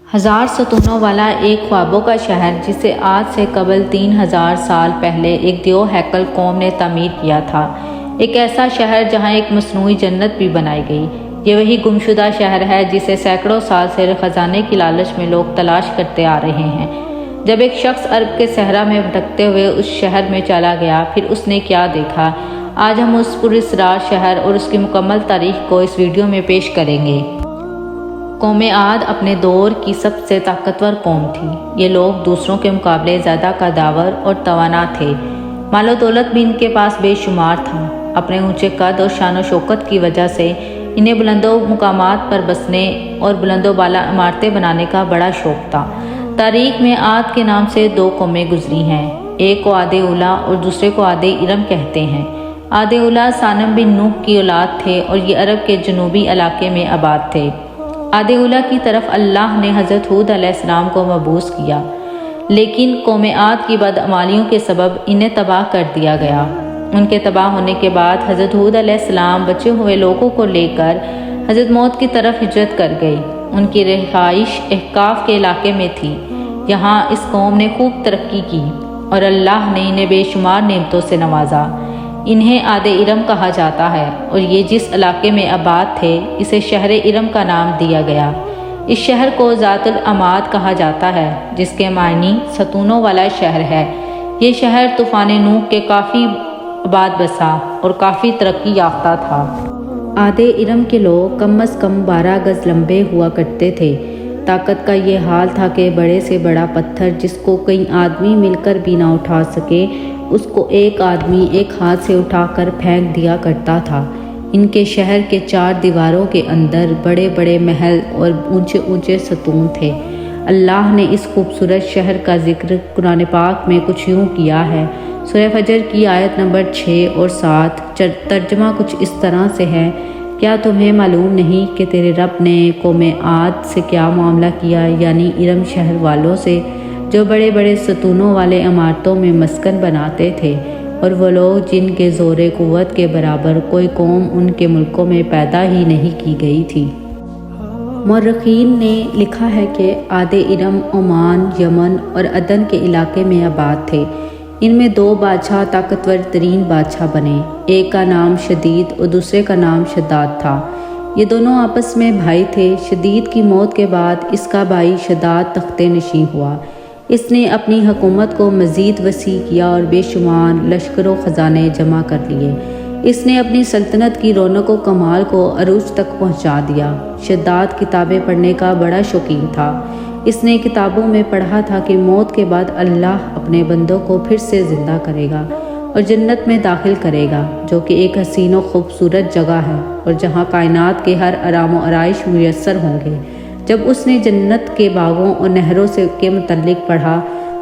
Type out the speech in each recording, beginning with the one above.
ہزار ستونوں والا ایک خوابوں کا شہر جسے آج سے قبل 3000 سال پہلے ایک دیو ہیکل قوم نے تعمیر کیا تھا۔ ایک ایسا شہر جہاں ایک مصنوعی جنت بھی بنائی گئی۔ یہ وہی گمشدہ شہر ہے جسے سینکڑوں سال سے خزانے کی لالچ میں لوگ تلاش کرتے آ رہے ہیں۔ جب ایک شخص عرب کے صحرا میں بھٹکتے ہوئے اس شہر میں چلا گیا، پھر اس نے کیا دیکھا؟ آج ہم اس پراسرار شہر اور اس کی مکمل تاریخ کو اس ویڈیو میں پیش کریں گے۔ قوم عاد اپنے دور کی سب سے طاقتور قوم تھی۔ یہ لوگ دوسروں کے مقابلے زیادہ قداور اور توانا تھے۔ مال و دولت بھی ان کے پاس بے شمار تھا۔ اپنے اونچے قد اور شان و شوکت کی وجہ سے انہیں بلند و مقامات پر بسنے اور بلند و بالا عمارتیں بنانے کا بڑا شوق تھا۔ تاریخ میں عاد کے نام سے 2 قومیں گزری ہیں۔ ایک کو عاد اولیٰ اور دوسرے کو عاد ارم کہتے ہیں۔ عاد اولیٰ سانم بن نوح کی اولاد تھے اور یہ عرب کے جنوبی علاقے میں آباد تھے۔ عاد اولیٰ کی طرف اللہ نے حضرت ہود علیہ السلام کو مبعوث کیا، لیکن قوم عاد کی بدعمالیوں کے سبب انہیں تباہ کر دیا گیا۔ ان کے تباہ ہونے کے بعد حضرت ہود علیہ السلام بچے ہوئے لوگوں کو لے کر حضرت موت کی طرف ہجرت کر گئی۔ ان کی رہائش احقاف کے علاقے میں تھی۔ یہاں اس قوم نے خوب ترقی کی اور اللہ نے انہیں بے شمار نعمتوں سے نوازا۔ انہیں عاد ارم کہا جاتا ہے اور یہ جس علاقے میں آباد تھے اسے شہر ارم کا نام دیا گیا۔ اس شہر کو ذات العماد کہا جاتا ہے، جس کے معنی ستونوں والا شہر ہے۔ یہ شہر طوفان نوح کے کافی آباد بسا اور کافی ترقی یافتہ تھا۔ عاد ارم کے لوگ کم از کم 12 گز لمبے ہوا کرتے تھے۔ طاقت کا یہ حال تھا کہ بڑے سے بڑا پتھر جس کو کئی آدمی مل کر بھی نہ اٹھا سکے، اس کو ایک آدمی ایک ہاتھ سے اٹھا کر پھینک دیا کرتا تھا۔ ان کے شہر کے 4 دیواروں کے اندر بڑے بڑے محل اور اونچے اونچے ستون تھے۔ اللہ نے اس خوبصورت شہر کا ذکر قرآن پاک میں کچھ یوں کیا ہے۔ سورہ فجر کی آیت نمبر 6 اور 7 ترجمہ کچھ اس طرح سے ہے: کیا تمہیں معلوم نہیں کہ تیرے رب نے قوم عاد سے کیا معاملہ کیا، یعنی ارم شہر والوں سے، جو بڑے بڑے ستونوں والے عمارتوں میں مسکن بناتے تھے، اور وہ لوگ جن کے زور قوت کے برابر کوئی قوم ان کے ملکوں میں پیدا ہی نہیں کی گئی تھی۔ مورخین نے لکھا ہے کہ عاد ارم عمان، یمن اور عدن کے علاقے میں آباد تھے۔ ان میں 2 بادشاہ طاقتور ترین بادشاہ بنے۔ ایک کا نام شدید اور دوسرے کا نام شداد تھا۔ یہ دونوں آپس میں بھائی تھے۔ شدید کی موت کے بعد اس کا بھائی شداد تخت نشین ہوا۔ اس نے اپنی حکومت کو مزید وسیع کیا اور بے شمار لشکر و خزانے جمع کر لیے۔ اس نے اپنی سلطنت کی رونق و کمال کو عروج تک پہنچا دیا۔ شداد کتابیں پڑھنے کا بڑا شوقین تھا۔ اس نے کتابوں میں پڑھا تھا کہ موت کے بعد اللہ اپنے بندوں کو پھر سے زندہ کرے گا اور جنت میں داخل کرے گا، جو کہ ایک حسین و خوبصورت جگہ ہے اور جہاں کائنات کے ہر آرام و آرائش میسر ہوں گے۔ جب اس نے جنت کے باغوں اور نہروں کے متعلق پڑھا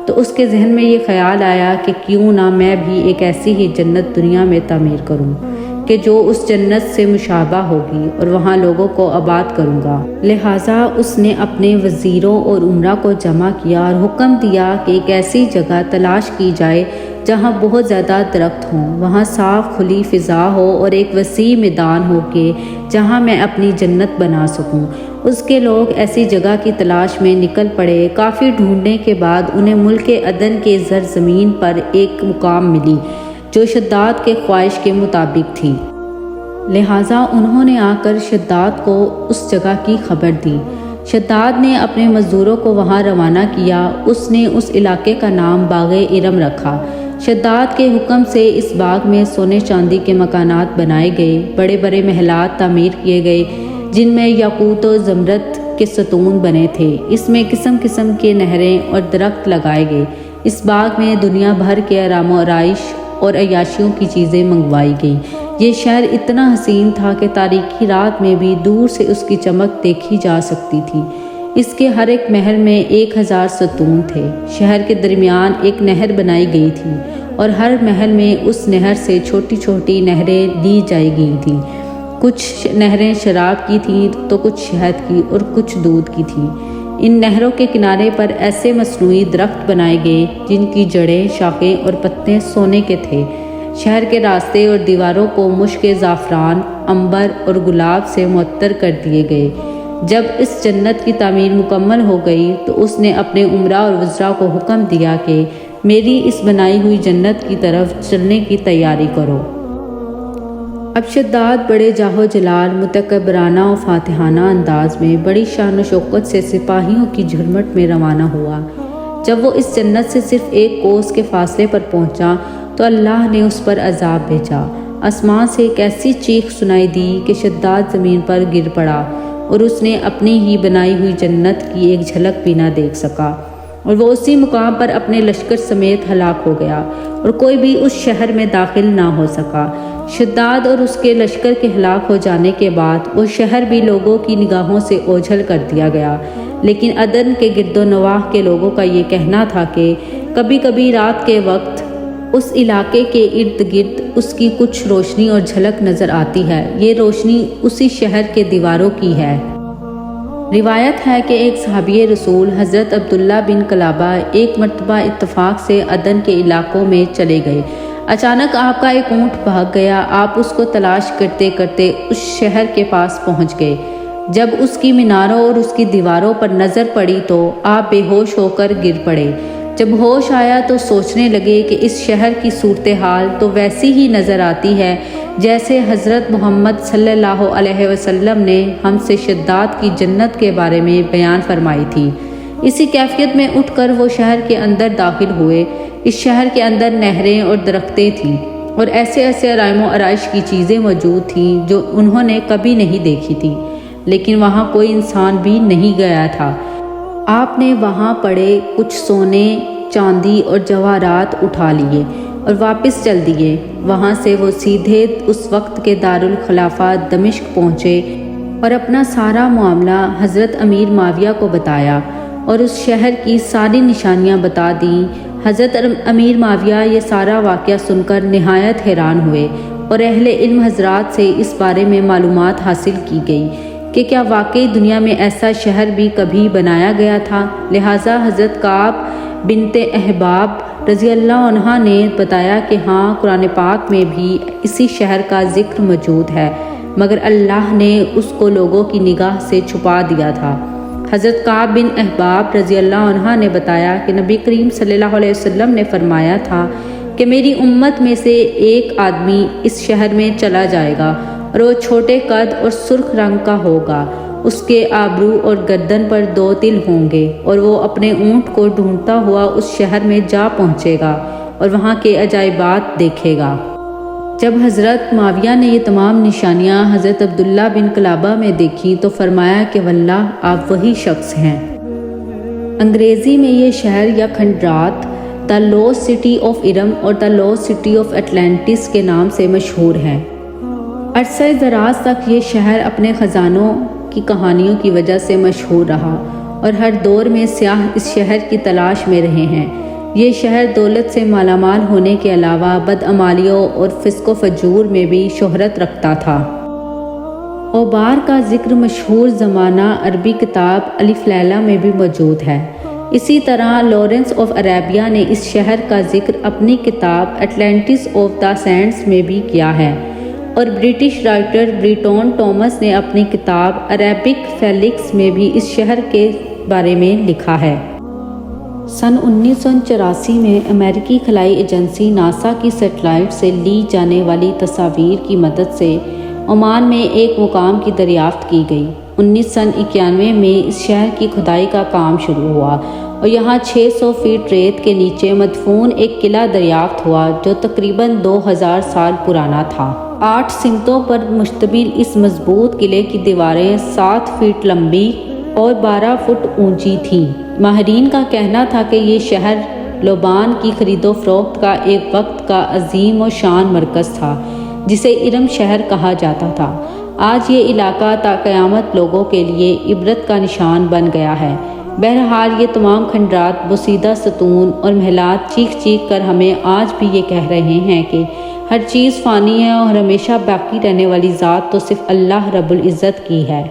تو اس کے ذہن میں یہ خیال آیا کہ کیوں نہ میں بھی ایک ایسی ہی جنت دنیا میں تعمیر کروں کہ جو اس جنت سے مشابہ ہوگی اور وہاں لوگوں کو آباد کروں گا۔ لہٰذا اس نے اپنے وزیروں اور امراء کو جمع کیا اور حکم دیا کہ ایک ایسی جگہ تلاش کی جائے جہاں بہت زیادہ درخت ہوں، وہاں صاف کھلی فضا ہو اور ایک وسیع میدان ہو کہ جہاں میں اپنی جنت بنا سکوں۔ اس کے لوگ ایسی جگہ کی تلاش میں نکل پڑے۔ کافی ڈھونڈنے کے بعد انہیں ملک عدن کے زرزمین پر ایک مقام ملی جو شداد کے خواہش کے مطابق تھی۔ لہٰذا انہوں نے آ کر شداد کو اس جگہ کی خبر دی۔ شداد نے اپنے مزدوروں کو وہاں روانہ کیا۔ اس نے اس علاقے کا نام باغ ارم رکھا۔ شداد کے حکم سے اس باغ میں سونے چاندی کے مکانات بنائے گئے، بڑے بڑے محلات تعمیر کیے گئے جن میں یاقوت و زمرد کے ستون بنے تھے۔ اس میں قسم قسم کے نہریں اور درخت لگائے گئے۔ اس باغ میں دنیا بھر کے آرام و آرائش اور عیاشیوں کی چیزیں منگوائی گئیں۔ یہ شہر اتنا حسین تھا کہ تاریکی رات میں بھی دور سے اس کی چمک دیکھی جا سکتی تھی۔ اس کے ہر ایک محل میں 1000 ستون تھے۔ شہر کے درمیان ایک نہر بنائی گئی تھی اور ہر محل میں اس نہر سے چھوٹی چھوٹی نہریں دی جائی گئی تھیں۔ کچھ نہریں شراب کی تھیں تو کچھ شہد کی اور کچھ دودھ کی تھیں۔ ان نہروں کے کنارے پر ایسے مصنوعی درخت بنائے گئے جن کی جڑیں، شاخیں اور پتے سونے کے تھے۔ شہر کے راستے اور دیواروں کو مشک زعفران، عنبر اور گلاب سے معطر کر دیے گئے۔ جب اس جنت کی تعمیر مکمل ہو گئی تو اس نے اپنے امراء اور وزراء کو حکم دیا کہ میری اس بنائی ہوئی جنت کی طرف چلنے کی تیاری کرو۔ اب شداد بڑے جاہو جلال، متکبرانہ و فاتحانہ انداز میں بڑی شان و شوکت سے سپاہیوں کی جھرمٹ میں روانہ ہوا۔ جب وہ اس جنت سے صرف ایک کوس کے فاصلے پر پہنچا تو اللہ نے اس پر عذاب بھیجا۔ آسمان سے ایک ایسی چیخ سنائی دی کہ شداد زمین پر گر پڑا اور اس نے اپنی ہی بنائی ہوئی جنت کی ایک جھلک بھی نہ دیکھ سکا، اور وہ اسی مقام پر اپنے لشکر سمیت ہلاک ہو گیا اور کوئی بھی اس شہر میں داخل نہ ہو سکا۔ شداد اور اس کے لشکر کے ہلاک ہو جانے کے بعد وہ شہر بھی لوگوں کی نگاہوں سے اوجھل کر دیا گیا، لیکن عدن کے گرد و نواح کے لوگوں کا یہ کہنا تھا کہ کبھی کبھی رات کے وقت اس علاقے کے ارد گرد اس کی کچھ روشنی اور جھلک نظر آتی ہے۔ یہ روشنی اسی شہر کے دیواروں کی ہے۔ روایت ہے کہ ایک صحابی رسول حضرت عبداللہ بن کلابہ ایک مرتبہ اتفاق سے عدن کے علاقوں میں چلے گئے۔ اچانک آپ کا ایک اونٹ بھاگ گیا۔ آپ اس کو تلاش کرتے کرتے اس شہر کے پاس پہنچ گئے۔ جب اس کی میناروں اور اس کی دیواروں پر نظر پڑی تو آپ بے ہوش ہو کر گر پڑے۔ جب ہوش آیا تو سوچنے لگے کہ اس شہر کی صورتحال تو ویسی ہی نظر آتی ہے جیسے حضرت محمد صلی اللہ علیہ وسلم نے ہم سے شداد کی جنت کے بارے میں بیان فرمائی تھی۔ اسی کیفیت میں اٹھ کر وہ شہر کے اندر داخل ہوئے۔ اس شہر کے اندر نہریں اور درختیں تھیں اور ایسے ایسے علائم و آرائش کی چیزیں موجود تھیں جو انہوں نے کبھی نہیں دیکھی تھی، لیکن وہاں کوئی انسان بھی نہیں گیا تھا۔ آپ نے وہاں پڑے کچھ سونے، چاندی اور جواہرات اٹھا لیے اور واپس چل دیے۔ وہاں سے وہ سیدھے اس وقت کے دارالخلافہ دمشق پہنچے اور اپنا سارا معاملہ حضرت امیر معاویہ کو بتایا اور اس شہر کی ساری نشانیاں بتا دیں۔ حضرت امیر معاویہ یہ سارا واقعہ سن کر نہایت حیران ہوئے اور اہل علم حضرات سے اس بارے میں معلومات حاصل کی گئی کہ کیا واقعی دنیا میں ایسا شہر بھی کبھی بنایا گیا تھا۔ لہٰذا حضرت کعب بنت احباب رضی اللہ عنہا نے بتایا کہ ہاں، قرآن پاک میں بھی اسی شہر کا ذکر موجود ہے، مگر اللہ نے اس کو لوگوں کی نگاہ سے چھپا دیا تھا۔ حضرت کعب بن احباب رضی اللہ عنہ نے بتایا کہ نبی کریم صلی اللہ علیہ وسلم نے فرمایا تھا کہ میری امت میں سے ایک آدمی اس شہر میں چلا جائے گا اور وہ چھوٹے قد اور سرخ رنگ کا ہوگا، اس کے آبرو اور گردن پر 2 تل ہوں گے، اور وہ اپنے اونٹ کو ڈھونڈتا ہوا اس شہر میں جا پہنچے گا اور وہاں کے عجائبات دیکھے گا۔ جب حضرت معاویہ نے یہ تمام نشانیاں حضرت عبداللہ بن کلابہ میں دیکھی تو فرمایا کہ واللہ آپ وہی شخص ہیں۔ انگریزی میں یہ شہر یا کھنڈرات دا لوسٹ سٹی آف ارم اور دا لوسٹ سٹی آف اٹلانٹس کے نام سے مشہور ہے۔ عرصہ دراز تک یہ شہر اپنے خزانوں کی کہانیوں کی وجہ سے مشہور رہا اور ہر دور میں سیاح اس شہر کی تلاش میں رہے ہیں۔ یہ شہر دولت سے مالا مال ہونے کے علاوہ بدعمالیوں اور فسق و فجور میں بھی شہرت رکھتا تھا۔ اوبار کا ذکر مشہور زمانہ عربی کتاب الف لیلہ میں بھی موجود ہے۔ اسی طرح لارنس آف عرابیہ نے اس شہر کا ذکر اپنی کتاب اٹلانٹس آف دا سینڈز میں بھی کیا ہے، اور برٹش رائٹر بریٹون ٹامس نے اپنی کتاب عربک فیلکس میں بھی اس شہر کے بارے میں لکھا ہے۔ سن 1984 میں امریکی خلائی ایجنسی ناسا کی سیٹلائٹ سے لی جانے والی تصاویر کی مدد سے عمان میں ایک مقام کی دریافت کی گئی۔ 1991 میں اس شہر کی کھدائی کا کام شروع ہوا اور یہاں 600 فٹ ریت کے نیچے مدفون ایک قلعہ دریافت ہوا جو تقریباً 2000 سال پرانا تھا۔ 8 سمتوں پر مشتمل اس مضبوط قلعے کی دیواریں 7 فٹ لمبی اور 12 فٹ اونچی تھیں۔ ماہرین کا کہنا تھا کہ یہ شہر لوبان کی خرید و فروخت کا ایک وقت کا عظیم و شان مرکز تھا جسے ارم شہر کہا جاتا تھا۔ آج یہ علاقہ تا قیامت لوگوں کے لیے عبرت کا نشان بن گیا ہے۔ بہرحال یہ تمام کھنڈرات، بوسیدہ ستون اور محلات چیخ چیخ کر ہمیں آج بھی یہ کہہ رہے ہیں کہ ہر چیز فانی ہے اور ہمیشہ باقی رہنے والی ذات تو صرف اللہ رب العزت کی ہے۔